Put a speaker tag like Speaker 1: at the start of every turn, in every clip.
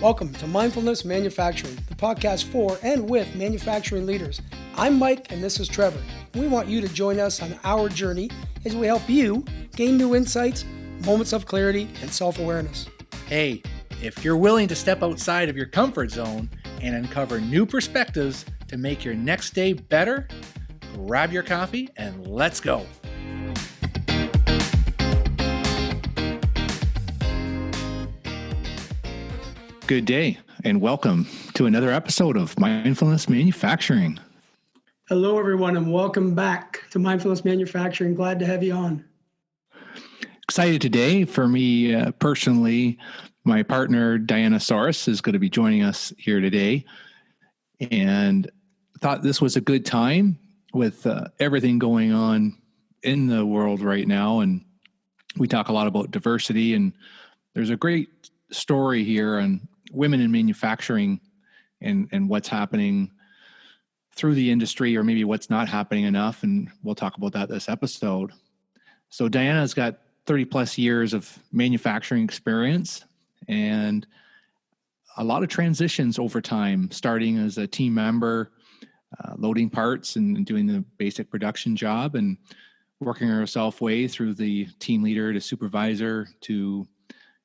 Speaker 1: Welcome to Mindfulness Manufacturing, the podcast for and with manufacturing leaders. I'm Mike and this is Trevor. We want you to join us on our journey as we help you gain new insights, moments of clarity, and self-awareness.
Speaker 2: Hey, if you're willing to step outside of your comfort zone and uncover new perspectives to make your next day better, grab your coffee and let's go.
Speaker 3: Good day and welcome to another episode of Mindfulness Manufacturing.
Speaker 1: Hello, everyone, and welcome back to Mindfulness Manufacturing. Glad to have you on.
Speaker 3: Excited today. For me personally, my partner, Diana Soares, is going to be joining us here today. And thought this was a good time with everything going on in the world right now. And we talk a lot about diversity. And there's a great story here on women in manufacturing and what's happening through the industry, or maybe what's not happening enough. And we'll talk about that this episode. So Diana's got 30 plus years of manufacturing experience and a lot of transitions over time, starting as a team member, loading parts and doing the basic production job, and working herself way through the team leader to supervisor to,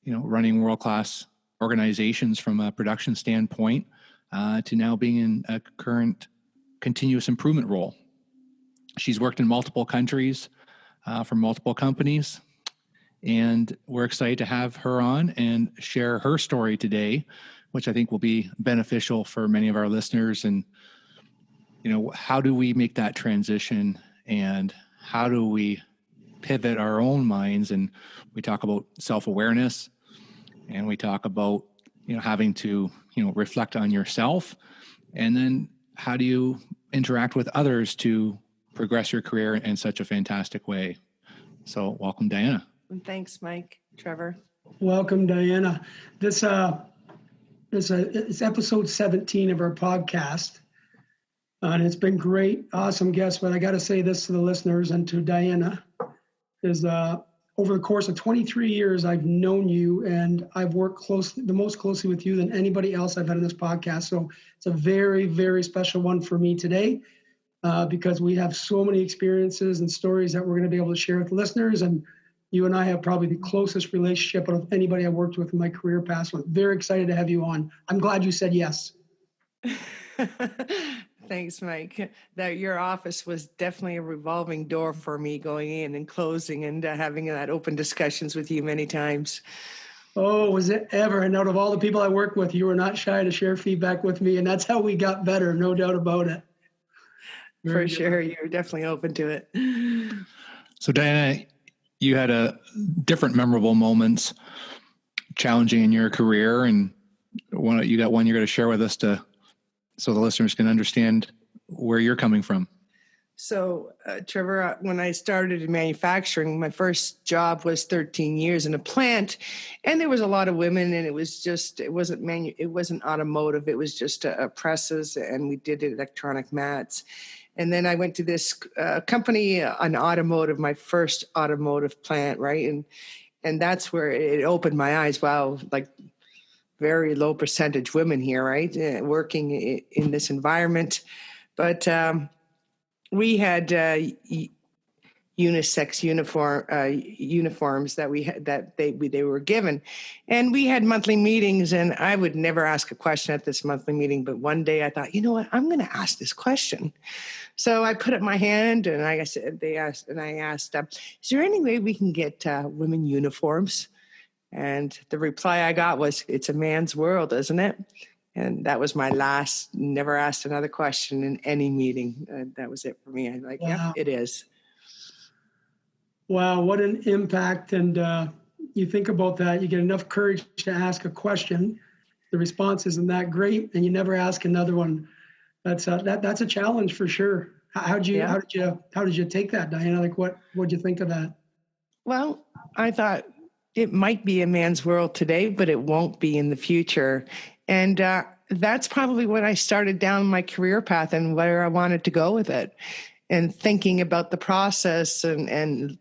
Speaker 3: running world-class organizations from a production standpoint, to now being in a current continuous improvement role. She's worked in multiple countries for multiple companies, and we're excited to have her on and share her story today, which I think will be beneficial for many of our listeners. And, how do we make that transition and how do we pivot our own minds? And we talk about self-awareness, and we talk about, having to, reflect on yourself. And then how do you interact with others to progress your career in such a fantastic way? So welcome, Diana.
Speaker 4: Thanks, Mike. Trevor.
Speaker 1: Welcome, Diana. This it's episode 17 of our podcast. And it's been great, awesome guests. But I got to say this to the listeners and to Diana, is over the course of 23 years, I've known you and I've worked the most closely with you than anybody else I've had on this podcast. So it's a very, very special one for me today because we have so many experiences and stories that we're going to be able to share with the listeners. And you and I have probably the closest relationship of anybody I've worked with in my career past. So I'm very excited to have you on. I'm glad you said yes.
Speaker 4: Thanks, Mike. Your office was definitely a revolving door for me, going in and closing and having that open discussions with you many times.
Speaker 1: Oh, was it ever? And out of all the people I work with, you were not shy to share feedback with me. And that's how we got better, no doubt about it.
Speaker 4: For sure. You're definitely open to it.
Speaker 3: So Diana, you had a different memorable moments challenging in your career, and you got one you're going to share with us so the listeners can understand where you're coming from.
Speaker 4: So, Trevor, when I started in manufacturing, my first job was 13 years in a plant, and there was a lot of women, and it wasn't automotive. It was just presses, and we did electronic mats. And then I went to this company, an automotive, my first automotive plant, right? And that's where it opened my eyes. Wow, like very low percentage women here, right? Working in this environment. But we had unisex uniforms that they were given, and we had monthly meetings. And I would never ask a question at this monthly meeting, but one day I thought, you know what, I'm going to ask this question. So I put up my hand, and I asked, is there any way we can get women uniforms? And the reply I got was, it's a man's world, isn't it? And that was my last, never asked another question in any meeting. That was it for me. I'm like,
Speaker 1: wow.
Speaker 4: Yep, it is.
Speaker 1: Wow, what an impact. And you think about that, you get enough courage to ask a question. The response isn't that great, and you never ask another one. That's a challenge for sure. How did you take that, Diana? Like, what'd you think of that?
Speaker 4: Well, I thought it might be a man's world today, but it won't be in the future. And that's probably when I started down my career path and where I wanted to go with it, and thinking about the process and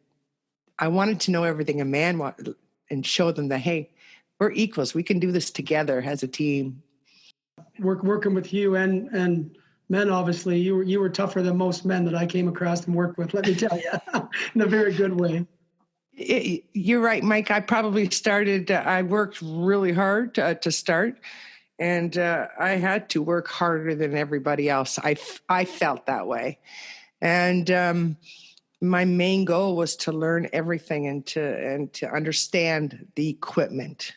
Speaker 4: I wanted to know everything a man wanted and show them that, hey, we're equals. We can do this together as a team.
Speaker 1: Working with you and men, obviously, you were tougher than most men that I came across and worked with. Let me tell you, in a very good way.
Speaker 4: You're right, Mike. I probably started. I worked really hard to start, and I had to work harder than everybody else. I felt that way, and my main goal was to learn everything and to understand the equipment.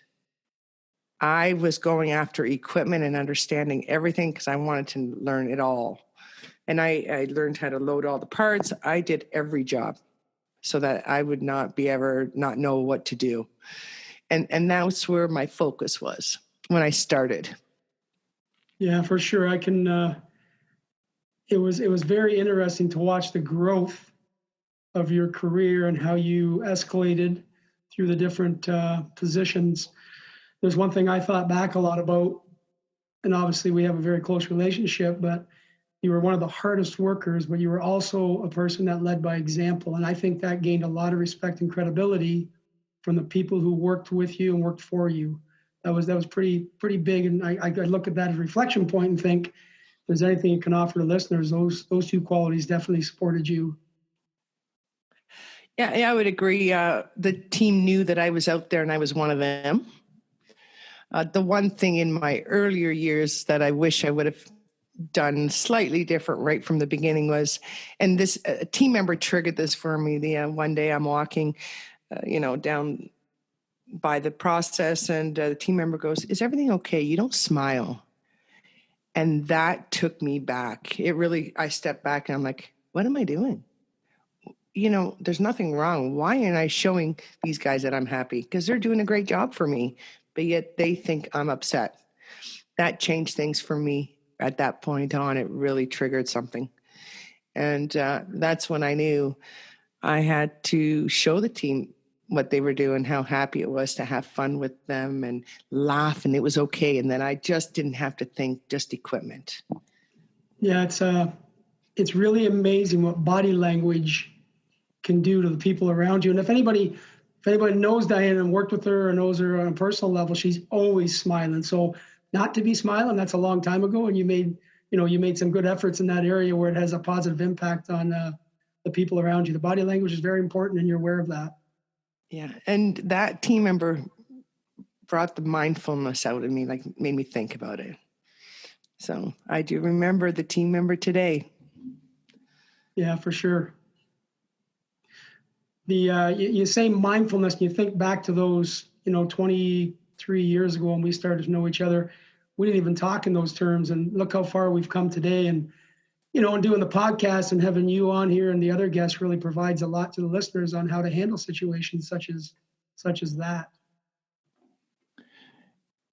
Speaker 4: I was going after equipment and understanding everything because I wanted to learn it all. And I learned how to load all the parts. I did every job so that I would not be ever not know what to do. And that's where my focus was when I started.
Speaker 1: Yeah, for sure. I can. It was very interesting to watch the growth of your career and how you escalated through the different positions. There's one thing I thought back a lot about, and obviously we have a very close relationship, but you were one of the hardest workers, but you were also a person that led by example. And I think that gained a lot of respect and credibility from the people who worked with you and worked for you. That was pretty big. And I look at that as a reflection point and think, if there's anything you can offer to listeners, those two qualities definitely supported you.
Speaker 4: Yeah, I would agree. The team knew that I was out there and I was one of them. The one thing in my earlier years that I wish I would have done slightly different right from the beginning was, and this team member triggered this for me. One day I'm walking, down by the process, and the team member goes, "Is everything okay? You don't smile." And that took me back. I stepped back and I'm like, what am I doing? There's nothing wrong. Why aren't I showing these guys that I'm happy? Because they're doing a great job for me, but yet they think I'm upset. That changed things for me at that point on. It really triggered something. And that's when I knew I had to show the team what they were doing, how happy it was to have fun with them and laugh, and it was okay. And then I just didn't have to think just equipment.
Speaker 1: Yeah, it's really amazing what body language can do to the people around you. And if anybody knows Diane and worked with her or knows her on a personal level, she's always smiling. So not to be smiling, that's a long time ago. And you made some good efforts in that area where it has a positive impact on the people around you. The body language is very important and you're aware of that.
Speaker 4: Yeah. And that team member brought the mindfulness out of me, like made me think about it. So I do remember the team member today.
Speaker 1: Yeah, for sure. You say mindfulness, and you think back to those, 23 years ago when we started to know each other. We didn't even talk in those terms, and look how far we've come today. And and doing the podcast and having you on here and the other guests really provides a lot to the listeners on how to handle situations such as that.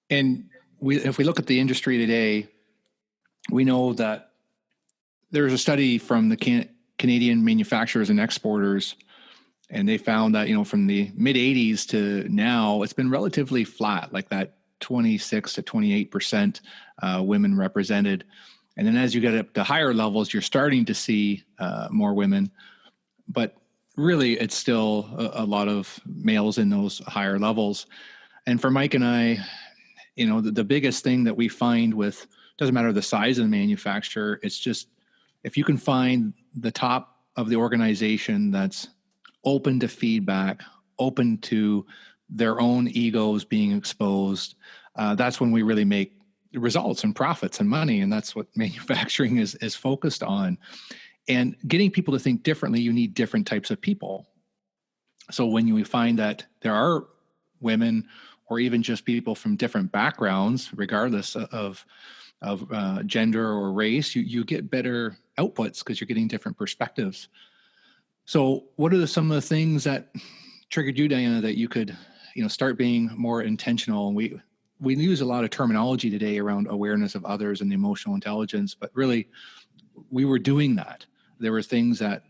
Speaker 3: And if we look at the industry today, we know that there's a study from the Canadian manufacturers and exporters, and they found that, from the mid 80s to now, it's been relatively flat, like that 26 to 28% women represented. And then as you get up to higher levels, you're starting to see more women, but really it's still a lot of males in those higher levels. And for Mike and I, the biggest thing that we find with, doesn't matter the size of the manufacturer, it's just, if you can find the top of the organization that's open to feedback, open to their own egos being exposed, that's when we really make results and profits and money. And that's what manufacturing is focused on. And getting people to think differently, you need different types of people. So when you find that there are women or even just people from different backgrounds, regardless of gender or race, you get better outputs because you're getting different perspectives. So what are some of the things that triggered you, Diana, that you could, start being more intentional? And we use a lot of terminology today around awareness of others and emotional intelligence, but really we were doing that. There were things that,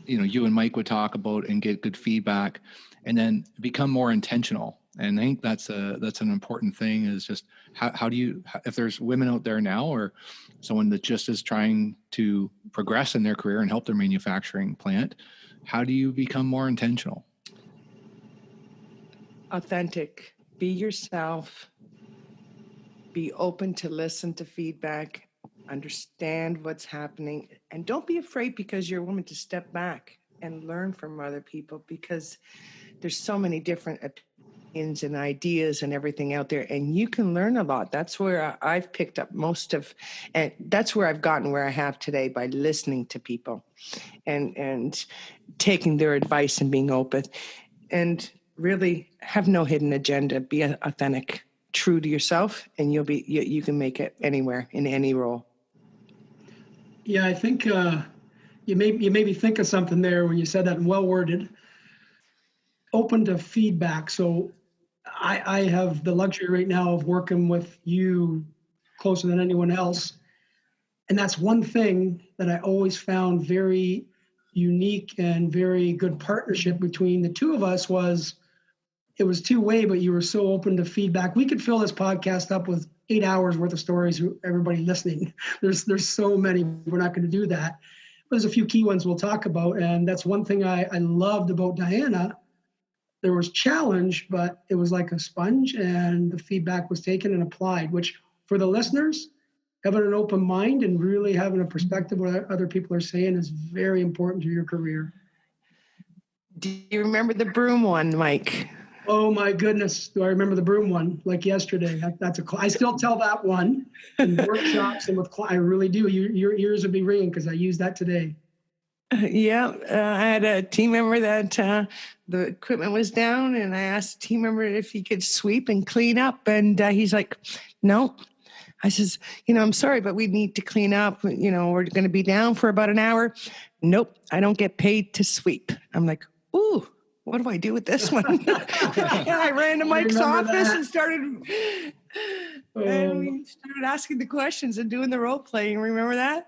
Speaker 3: you and Mike would talk about and get good feedback and then become more intentional. And I think that's an important thing, is just how do you, if there's women out there now or someone that just is trying to progress in their career and help their manufacturing plant, How do you become more intentional?
Speaker 4: Authentic. Be yourself. Be open to listen to feedback. Understand what's happening. And don't be afraid, because you're a woman, to step back and learn from other people, because there's so many different opinions and ideas and everything out there, and you can learn a lot. That's where I've picked up most of, and that's where I've gotten where I have today, by listening to people and taking their advice and being open, and really have no hidden agenda. Be authentic, true to yourself, and you can make it anywhere, in any role.
Speaker 1: Yeah, I think you made me think of something there when you said that, and well worded. Open to feedback. So I have the luxury right now of working with you closer than anyone else. And that's one thing that I always found very unique and very good partnership between the two of us was it was two-way, but you were so open to feedback. We could fill this podcast up with 8 hours worth of stories, everybody listening. There's so many, we're not going to do that. But there's a few key ones we'll talk about. And that's one thing I loved about Diana. There was challenge, but it was like a sponge, and the feedback was taken and applied, which for the listeners, having an open mind and really having a perspective of what other people are saying is very important to your career.
Speaker 4: Do you remember the broom one, Mike?
Speaker 1: Oh my goodness, do I remember the broom one like yesterday? I still tell that one in workshops and with clients. I really do. Your ears would be ringing because I used that today.
Speaker 4: Yeah, I had a team member that the equipment was down, and I asked the team member if he could sweep and clean up, and he's like, "No." I says, "I'm sorry, but we need to clean up. We're going to be down for about an hour." "Nope, I don't get paid to sweep." I'm like, "Ooh, what do I do with this one?" And I ran to Mike's office and started, and we started asking the questions and doing the role playing. Remember that?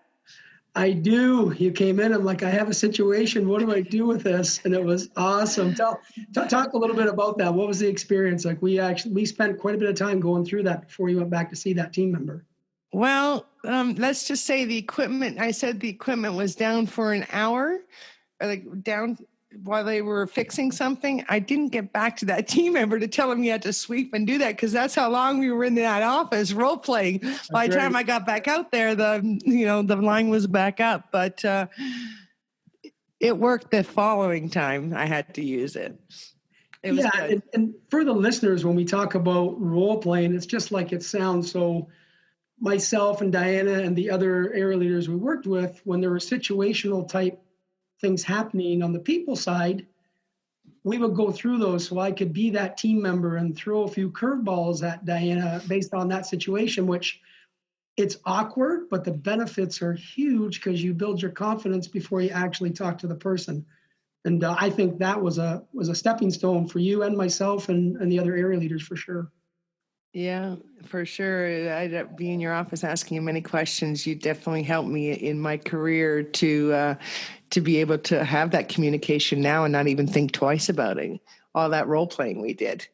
Speaker 1: I do. You came in. I'm like, I have a situation. What do I do with this? And it was awesome. Talk a little bit about that. What was the experience like? We spent quite a bit of time going through that before you went back to see that team member.
Speaker 4: Well, let's just say the equipment. I said the equipment was down for an hour, or like down while they were fixing something. I didn't get back to that team member to tell him he had to sweep and do that, because that's how long we were in that office role playing. By the time I got back out there, the line was back up. But it worked the following time I had to use it. It was good.
Speaker 1: And for the listeners, when we talk about role playing, it's just like it sounds. So myself and Diana and the other area leaders we worked with, when there were situational type things happening on the people side, we would go through those so I could be that team member and throw a few curveballs at Diana based on that situation, which it's awkward, but the benefits are huge because you build your confidence before you actually talk to the person. And I think that was a stepping stone for you and myself and the other area leaders for sure.
Speaker 4: Yeah, for sure. I'd be in your office asking you many questions. You definitely helped me in my career to be able to have that communication now and not even think twice about it. All that role playing we did.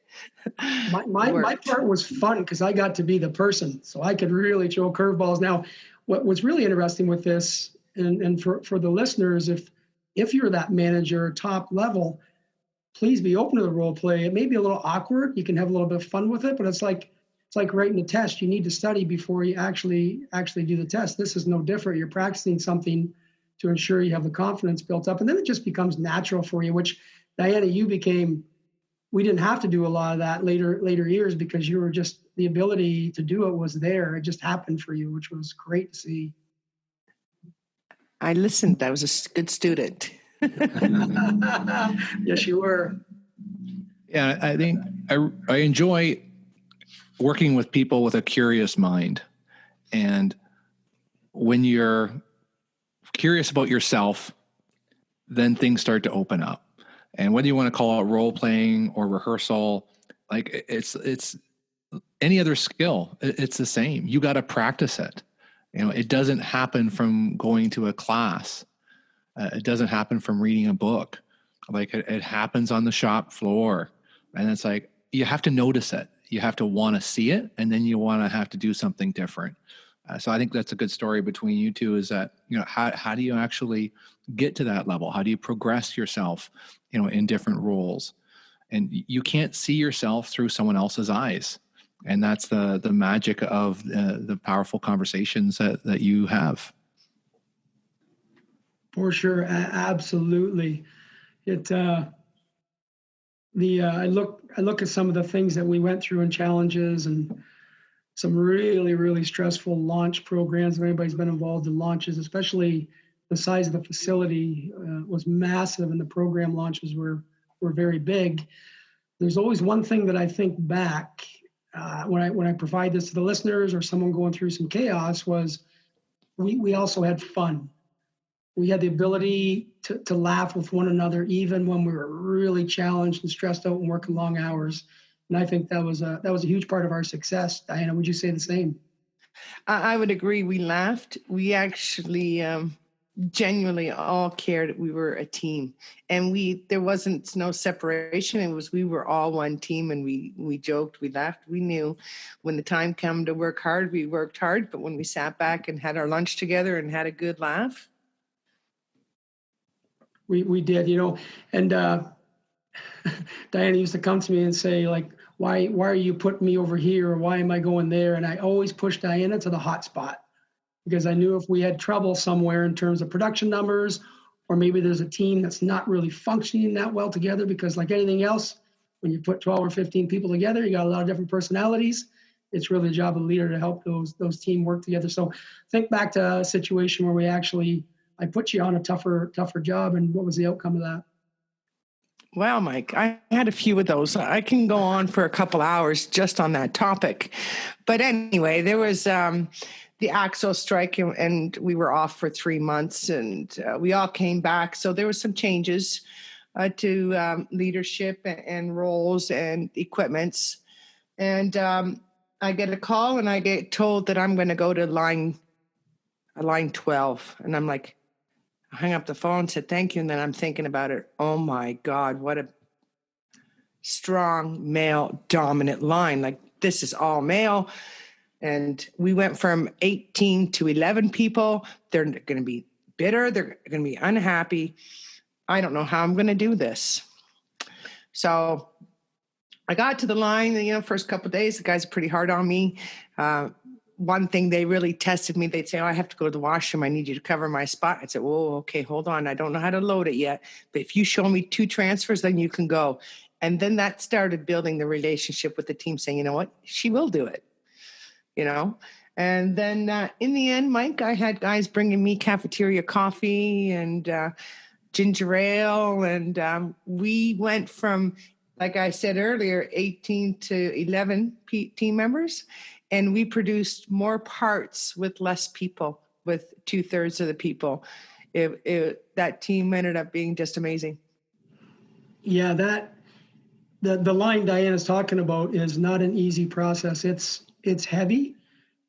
Speaker 1: My part was fun because I got to be the person, so I could really throw curveballs. Now, what was really interesting with this, and for the listeners, if you're that manager top level, please be open to the role play. It may be a little awkward. You can have a little bit of fun with it, but it's like writing a test. You need to study before you actually do the test. This is no different. You're practicing something to ensure you have the confidence built up, and then it just becomes natural for you. Which, Diana, we didn't have to do a lot of that later years because you were just, the ability to do it was there. It just happened for you, which was great to see.
Speaker 4: I listened. I was a good student.
Speaker 1: Yes, you were.
Speaker 3: Yeah, I think I enjoy working with people with a curious mind. And when you're curious about yourself, then things start to open up. And whether you want to call it role playing or rehearsal, like it's any other skill, it's the same. You got to practice it. It doesn't happen from going to a class. It doesn't happen from reading a book. Like it happens on the shop floor. And it's like, you have to notice it. You have to want to see it. And then you want to have to do something different. So I think that's a good story between you two, is that, how do you actually get to that level? How do you progress yourself, in different roles? And you can't see yourself through someone else's eyes. And that's the magic of the powerful conversations that you have.
Speaker 1: For sure. Absolutely. I look at some of the things that we went through and challenges, and some really, really stressful launch programs. If anybody's been involved in launches, especially the size of the facility was massive, and the program launches were very big. There's always one thing that I think back when I provide this to the listeners or someone going through some chaos, was we also had fun. We had the ability to laugh with one another, even when we were really challenged and stressed out and working long hours. And I think that was a huge part of our success. Diana, would you say the same?
Speaker 4: I would agree. We laughed. We actually genuinely all cared. We were a team, and there wasn't no separation. We were all one team, and we joked, we laughed. We knew when the time came to work hard, we worked hard. But when we sat back and had our lunch together and had a good laugh,
Speaker 1: we did, and Diana used to come to me and say, like, why are you putting me over here, or why am I going there? And I always pushed Diana to the hotspot, because I knew if we had trouble somewhere in terms of production numbers, or maybe there's a team that's not really functioning that well together, because like anything else, when you put 12 or 15 people together, you got a lot of different personalities. It's really the job of the leader to help those team work together. So think back to a situation where I put you on a tougher job, and what was the outcome of that?
Speaker 4: Well, Mike, I had a few of those. I can go on for a couple hours just on that topic. But anyway, there was the AXO strike, and we were off for 3 months, and we all came back. So there was some changes to leadership and roles and equipments. And I get a call, and I get told that I'm going to go to line 12. And I'm like, I hung up the phone, said thank you, and then I'm thinking about it. Oh my God, what a strong male dominant line. Like, this is all male. And we went from 18 to 11 people. They're going to be bitter. They're going to be unhappy. I don't know how I'm going to do this. So I got to the line, first couple of days, the guys are pretty hard on me. One thing, they really tested me. They'd say, I have to go to the washroom. I need you to cover my spot. I'd say, whoa, okay, hold on. I don't know how to load it yet. But if you show me 2 transfers, then you can go. And then that started building the relationship with the team, saying, you know what, she will do it, And then in the end, Mike, I had guys bringing me cafeteria coffee and ginger ale. And we went from, like I said earlier, 18 to 11 team members. And we produced more parts with less people, with 2/3 of the people. That team ended up being just amazing.
Speaker 1: Yeah, the line Diana's talking about is not an easy process. It's heavy.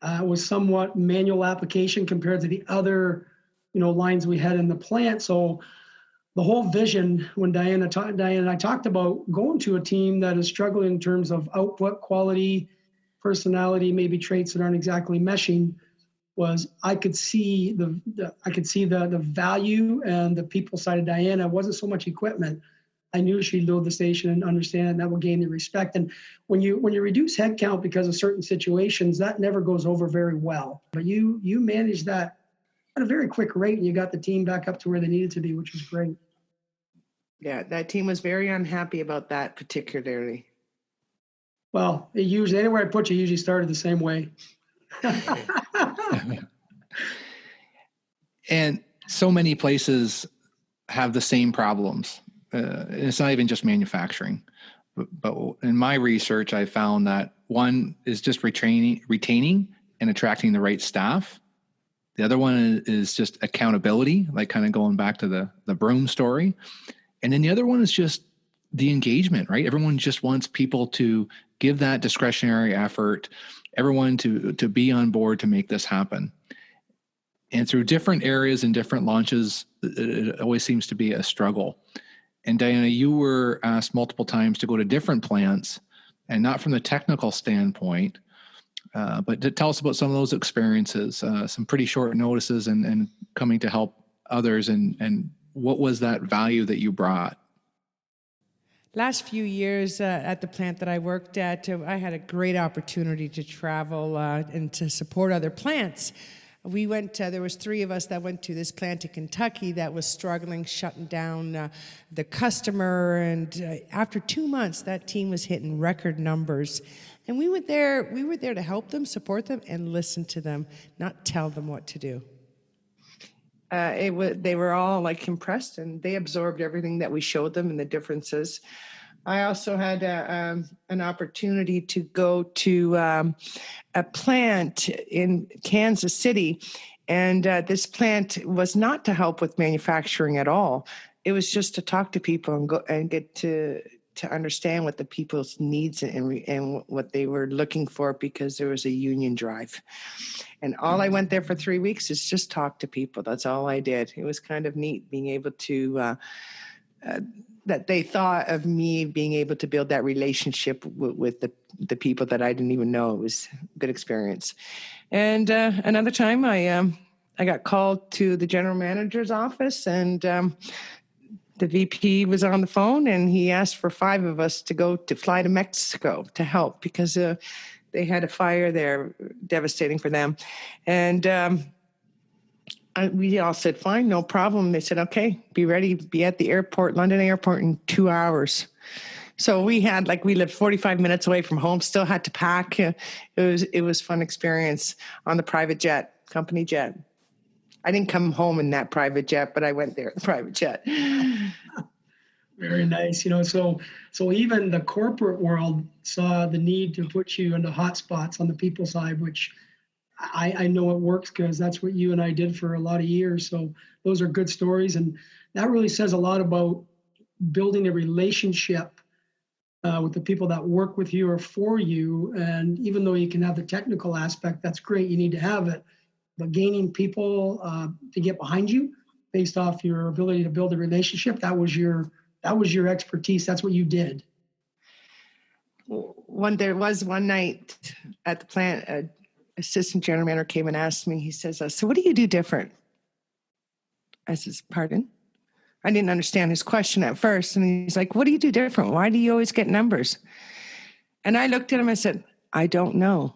Speaker 1: It was somewhat manual application compared to the other, lines we had in the plant. So the whole vision, when Diana and I talked about going to a team that is struggling in terms of output, quality, personality, maybe traits that aren't exactly meshing, was I could see the value, and the people side of Diana wasn't so much equipment. I knew she'd load the station and understand, and that will gain the respect. And when you reduce headcount because of certain situations, that never goes over very well. But you managed that at a very quick rate, and you got the team back up to where they needed to be, which was great.
Speaker 4: Yeah, that team was very unhappy about that particularly.
Speaker 1: Well, anywhere I put you, usually started the same way.
Speaker 3: And so many places have the same problems. It's not even just manufacturing. But in my research, I found that one is just retaining and attracting the right staff. The other one is just accountability, like kind of going back to the broom story. And then the other one is just the engagement, right? Everyone just wants people to give that discretionary effort, everyone to be on board to make this happen. And through different areas and different launches, it always seems to be a struggle. And Diana, you were asked multiple times to go to different plants, and not from the technical standpoint, But to tell us about some of those experiences, some pretty short notices and coming to help others, and what was that value that you brought?
Speaker 5: Last few years at the plant that I worked at, I had a great opportunity to travel and to support other plants. We went, there was 3 of us that went to this plant in Kentucky that was struggling, shutting down the customer. And after 2 months, that team was hitting record numbers. And we were there to help them, support them, and listen to them, not tell them what to do.
Speaker 4: They were all like impressed, and they absorbed everything that we showed them and the differences. I also had an opportunity to go to a plant in Kansas City, and this plant was not to help with manufacturing at all. It was just to talk to people and go and get to understand what the people's needs and what they were looking for, because there was a union drive. And all I went there for 3 weeks is just talk to people. That's all I did. It was kind of neat being able to, that they thought of me being able to build that relationship with the people that I didn't even know. It was a good experience. And another time I got called to the general manager's office, and the VP was on the phone, and he asked for 5 of us to fly to Mexico to help, because they had a fire there, devastating for them. And we all said, fine, no problem. They said, okay, be ready, be at the airport, London airport, in 2 hours. So we lived 45 minutes away from home, still had to pack. It was fun experience on the private jet, company jet. I didn't come home in that private jet, but I went there in the private jet.
Speaker 1: Very nice. So even the corporate world saw the need to put you into hotspots on the people side, which I know it works because that's what you and I did for a lot of years. So those are good stories. And that really says a lot about building a relationship with the people that work with you or for you. And even though you can have the technical aspect, that's great. You need to have it. But gaining people to get behind you based off your ability to build a relationship, that was your expertise. That's what you did.
Speaker 4: There was one night at the plant, an assistant general manager came and asked me, he says, so what do you do different? I says, pardon? I didn't understand his question at first. And he's like, what do you do different? Why do you always get numbers? And I looked at him and said, I don't know.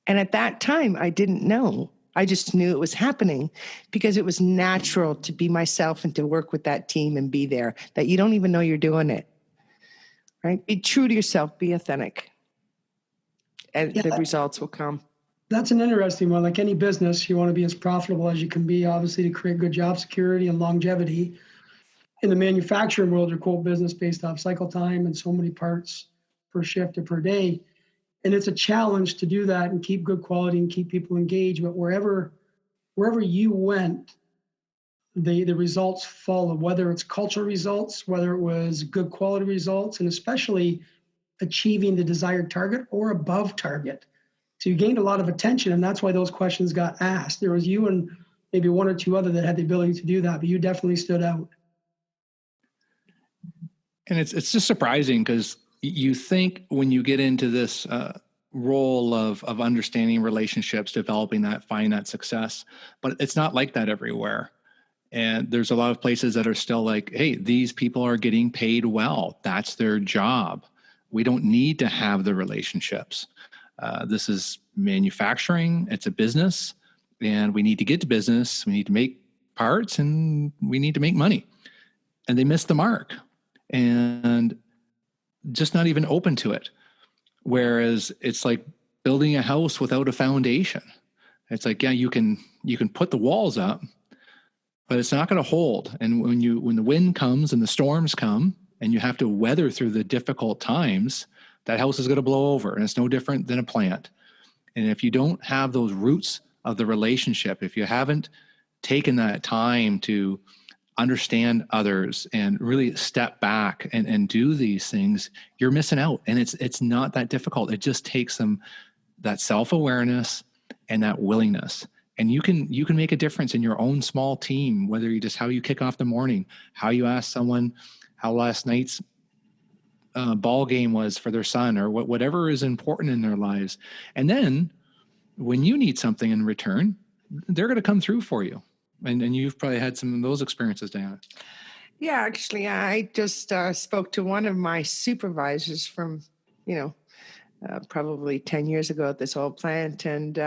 Speaker 4: And at that time, I didn't know. I just knew it was happening because it was natural to be myself and to work with that team and be there, that you don't even know you're doing it, right? Be true to yourself, be authentic, and the results will come.
Speaker 1: That's an interesting one. Like any business, you want to be as profitable as you can be, obviously, to create good job security and longevity. In the manufacturing world, you're quote business based off cycle time and so many parts per shift or per day. And it's a challenge to do that and keep good quality and keep people engaged. But wherever you went, the results follow, whether it's cultural results, whether it was good quality results, and especially achieving the desired target or above target. So you gained a lot of attention, and that's why those questions got asked. There was you and maybe 1 or 2 other that had the ability to do that, but you definitely stood out.
Speaker 3: And it's just surprising because you think when you get into this role of understanding relationships, developing that, finding that success, but it's not like that everywhere. And there's a lot of places that are still like, hey, these people are getting paid well. That's their job. We don't need to have the relationships. This is manufacturing. It's a business, and we need to get to business. We need to make parts, and we need to make money. And they miss the mark and just not even open to it. Whereas it's like building a house without a foundation. It's like, yeah, you can put the walls up, but it's not going to hold. And when the wind comes and the storms come and you have to weather through the difficult times, that house is going to blow over, and it's no different than a plant. And if you don't have those roots of the relationship, if you haven't taken that time to understand others and really step back and do these things, you're missing out. And it's not that difficult. It just takes that self-awareness and that willingness. And you can make a difference in your own small team, whether you just how you kick off the morning, how you ask someone how last night's ball game was for their son, or whatever is important in their lives. And then when you need something in return, they're going to come through for you. And you've probably had some of those experiences, Diana.
Speaker 4: Yeah, actually, I just spoke to one of my supervisors from, probably 10 years ago at this old plant. And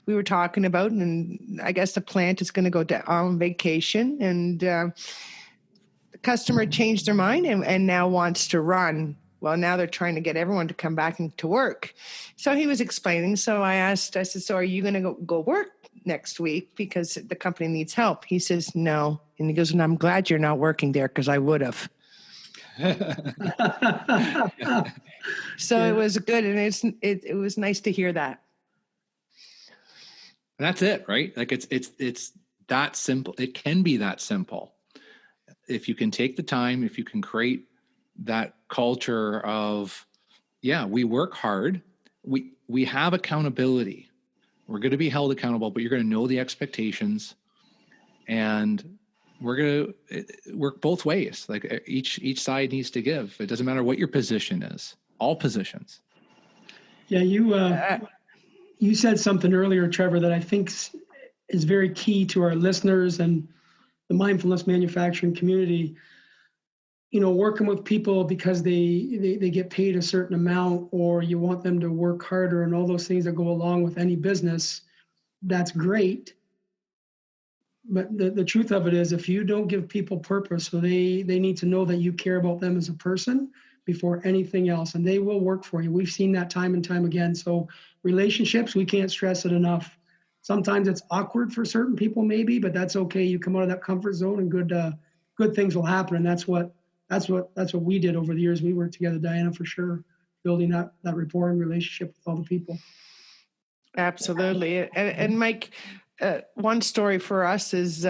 Speaker 4: we were talking about, and I guess the plant is going to go on vacation. And the customer changed their mind and now wants to run. Well, now they're trying to get everyone to come back to work. So he was explaining. So I said, so are you going to go work next week because the company needs help? He says, no. And he goes, and I'm glad you're not working there because I would have. So yeah. It was good. And it was nice to hear that.
Speaker 3: That's it, right? Like it's that simple. It can be that simple. If you can take the time, if you can create that culture of, we work hard. We have accountability. We're going to be held accountable, but you're going to know the expectations, and we're going to work both ways. Like each side needs to give. It doesn't matter what your position is. All positions.
Speaker 1: Yeah, you said something earlier, Trevor, that I think is very key to our listeners and the mindfulness manufacturing community. Working with people because they get paid a certain amount, or you want them to work harder, and all those things that go along with any business, that's great. But the truth of it is, if you don't give people purpose, so they need to know that you care about them as a person before anything else, and they will work for you. We've seen that time and time again. So relationships, we can't stress it enough. Sometimes it's awkward for certain people, maybe, but that's okay. You come out of that comfort zone, and good things will happen. And that's what we did over the years. We worked together, Diana, for sure, building that rapport and relationship with all the people.
Speaker 4: Absolutely. And Mike, one story for us is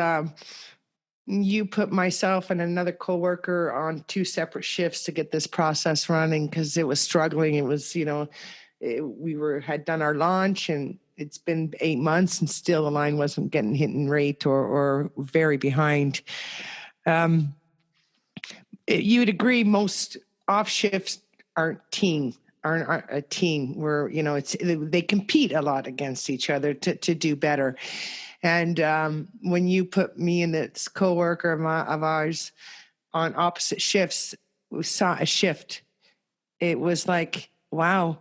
Speaker 4: you put myself and another coworker on 2 separate shifts to get this process running because it was struggling. It was, we had done our launch, and it's been 8 months, and still the line wasn't getting hit in rate or very behind. You would agree most off shifts aren't a team where, they compete a lot against each other to do better. And when you put me and this coworker of ours on opposite shifts, we saw a shift. It was like, wow,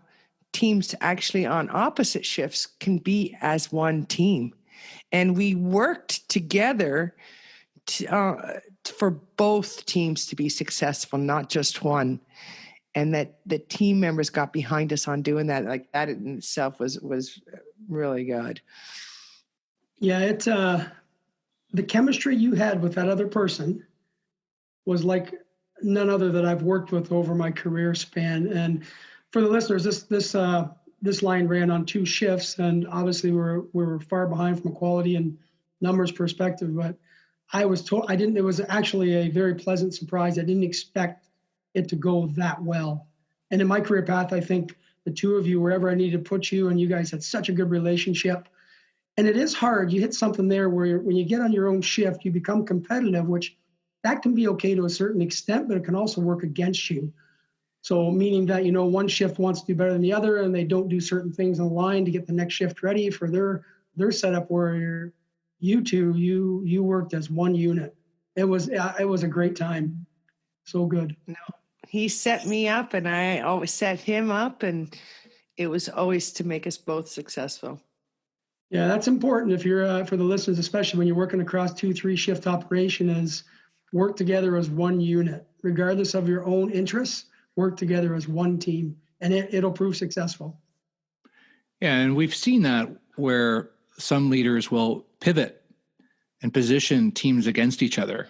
Speaker 4: teams actually on opposite shifts can be as one team. And we worked together for both teams to be successful, not just one. And that the team members got behind us on doing that. Like that in itself was really good.
Speaker 1: Yeah, the chemistry you had with that other person was like none other that I've worked with over my career span. And for the listeners, this line ran on 2 shifts, and obviously we were far behind from a quality and numbers perspective. But I was told it was actually a very pleasant surprise. I didn't expect it to go that well. And in my career path, I think the 2 of you, wherever I needed to put you, and you guys had such a good relationship. And it is hard. You hit something there where when you get on your own shift, you become competitive, which that can be okay to a certain extent, but it can also work against you. So meaning that, one shift wants to do better than the other, and they don't do certain things on the line to get the next shift ready for their setup, where you two, you worked as one unit. It was a great time. So good.
Speaker 4: No, he set me up, and I always set him up, and it was always to make us both successful.
Speaker 1: Yeah, that's important if you're for the listeners, especially when you're working across 2-3 shift operation, is work together as one unit, regardless of your own interests. Work together as one team, and it'll prove successful.
Speaker 3: Yeah, and we've seen that where some leaders will pivot and position teams against each other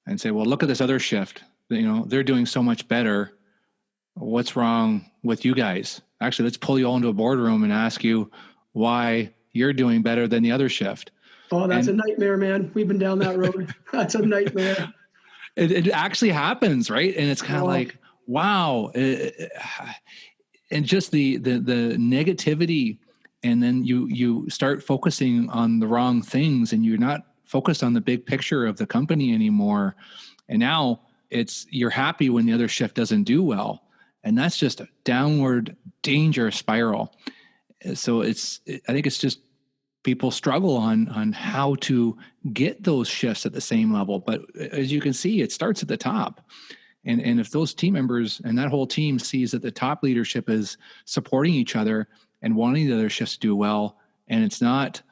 Speaker 3: and say, well, look at this other shift. They're doing so much better. What's wrong with you guys? Actually, let's pull you all into a boardroom and ask you why you're doing better than the other shift.
Speaker 1: Oh, that's a nightmare, man. We've been down that road. That's a nightmare.
Speaker 3: It actually happens, right? And it's kind of like, wow. And just the negativity, and then you start focusing on the wrong things, and you're not focused on the big picture of the company anymore. And now you're happy when the other shift doesn't do well. And that's just a downward danger spiral. So I think it's just people struggle on how to get those shifts at the same level. But as you can see, it starts at the top. And if those team members and that whole team sees that the top leadership is supporting each other and wanting the other shifts to do well, and it's not,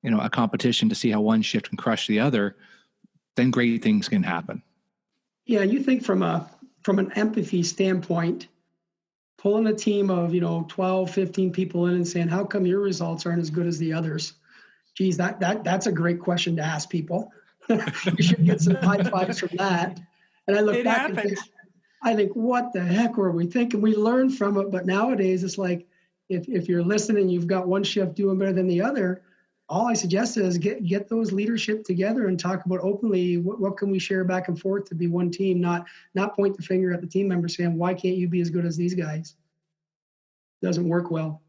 Speaker 3: a competition to see how one shift can crush the other, then great things can happen.
Speaker 1: Yeah, you think from an empathy standpoint, pulling a team of 12, 15 people in and saying, how come your results aren't as good as the others? Geez, that's a great question to ask people. You should get some high fives from that. And I look back and I think, what the heck were we thinking? We learn from it, but nowadays it's like, if you're listening, you've got one shift doing better than the other. All I suggest is get those leadership together and talk about openly what can we share back and forth to be one team, not point the finger at the team member saying, why can't you be as good as these guys? Doesn't work well.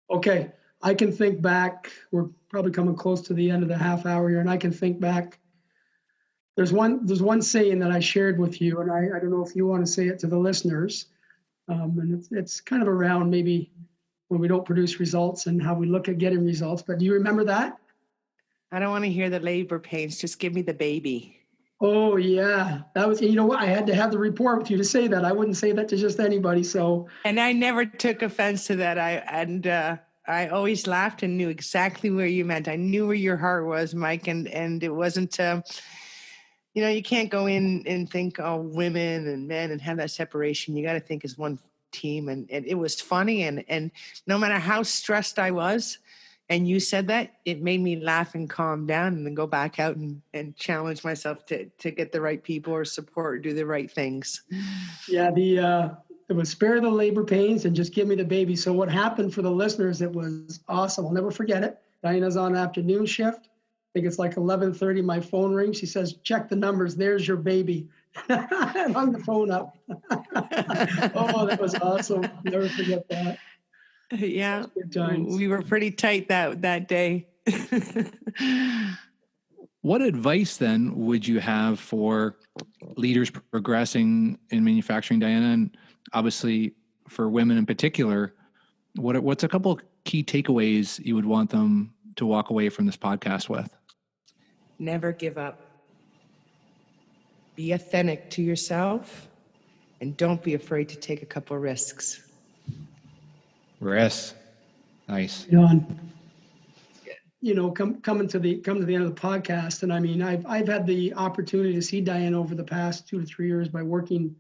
Speaker 1: Okay, I can think back. We're probably coming close to the end of the half hour here, and I can think back. There's one saying that I shared with you, and I don't know if you want to say it to the listeners. And it's kind of around maybe when we don't produce results and how we look at getting results. But do you remember that?
Speaker 4: I don't want to hear the labor pains. Just give me the baby.
Speaker 1: Oh, yeah. That was, what? I had to have the report with you to say that. I wouldn't say that to just anybody. So.
Speaker 4: And I never took offense to that. I always laughed and knew exactly where you meant. I knew where your heart was, Mike. And it wasn't, you can't go in and think, women and men and have that separation. You got to think as one team. And it was funny. And no matter how stressed I was, and you said that, it made me laugh and calm down and then go back out and challenge myself to get the right people or support, do the right things.
Speaker 1: Yeah, it was spare the labor pains and just give me the baby. So what happened for the listeners, it was awesome. I'll never forget it. Diana's on afternoon shift. I think it's like 11:30. My phone rings. She says, check the numbers. There's your baby. I hung the phone up. Oh, that was awesome. Never forget that.
Speaker 4: Yeah, we were pretty tight that day.
Speaker 3: What advice then would you have for leaders progressing in manufacturing, Diana, and obviously for women in particular? What's a couple of key takeaways you would want them to walk away from this podcast with?
Speaker 4: Never give up. Be authentic to yourself, and don't be afraid to take a couple risks.
Speaker 3: Yes. Nice.
Speaker 1: Coming to the end of the podcast, and I mean, I've had the opportunity to see Diane over the past 2 to 3 years by working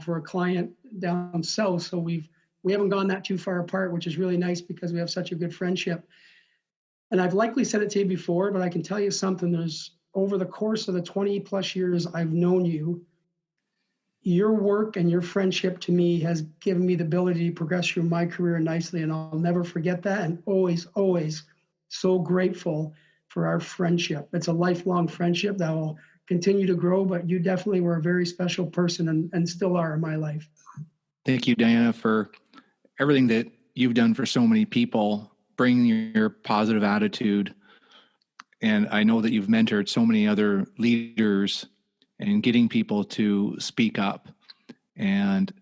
Speaker 1: for a client down south. So we haven't gone that too far apart, which is really nice because we have such a good friendship. And I've likely said it to you before, but I can tell you something. There's over the course of the 20 plus years I've known you, your work and your friendship to me has given me the ability to progress through my career nicely. And I'll never forget that. And always, always so grateful for our friendship. It's a lifelong friendship that will continue to grow, but you definitely were a very special person and still are in my life.
Speaker 3: Thank you, Diana, for everything that you've done for so many people, bringing your positive attitude. And I know that you've mentored so many other leaders and getting people to speak up, and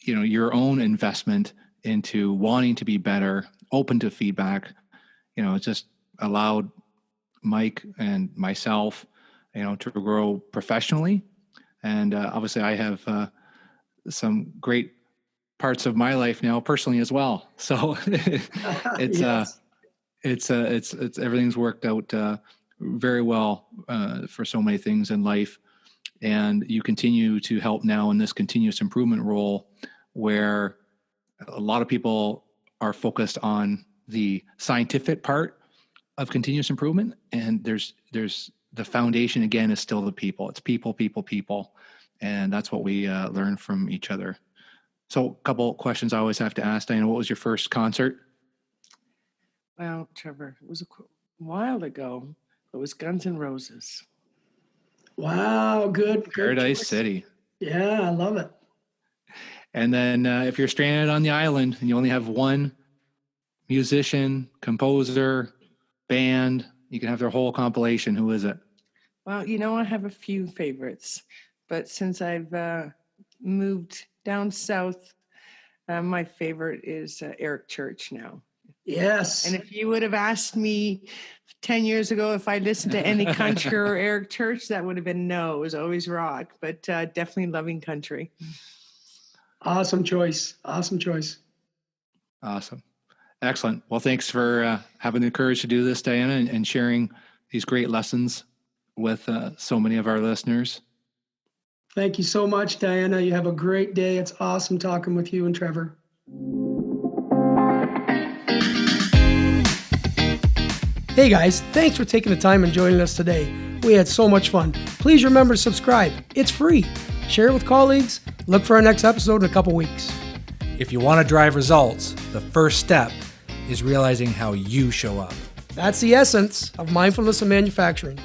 Speaker 3: your own investment into wanting to be better, open to feedback. It just allowed Mike and myself, to grow professionally. And obviously I have some great parts of my life now personally as well. So it's, yes. It's everything's worked out very well for so many things in life. And you continue to help now in this continuous improvement role, where a lot of people are focused on the scientific part of continuous improvement. And there's the foundation, again, is still the people. It's people. And that's what we learn from each other. So a couple questions I always have to ask, Diana, what was your first concert?
Speaker 4: Well, Trevor, it was a while ago. It was Guns N' Roses.
Speaker 1: Wow, good.
Speaker 3: Paradise City.
Speaker 1: Yeah, I love it.
Speaker 3: And then if you're stranded on the island and you only have one musician, composer, band, you can have their whole compilation. Who is it?
Speaker 4: Well, I have a few favorites, but since I've moved down south, my favorite is Eric Church now.
Speaker 1: Yes.
Speaker 4: And if you would have asked me 10 years ago if I listened to any country or Eric Church, that would have been no. It was always rock, but definitely loving country.
Speaker 1: Awesome choice. Awesome choice.
Speaker 3: Awesome. Excellent. Well, thanks for having the courage to do this, Diana, and sharing these great lessons with so many of our listeners.
Speaker 1: Thank you so much, Diana. You have a great day. It's awesome talking with you and Trevor. Hey guys, thanks for taking the time and joining us today. We had so much fun. Please remember to subscribe. It's free. Share it with colleagues. Look for our next episode in a couple weeks.
Speaker 2: If you want to drive results, the first step is realizing how you show up.
Speaker 1: That's the essence of mindfulness and manufacturing.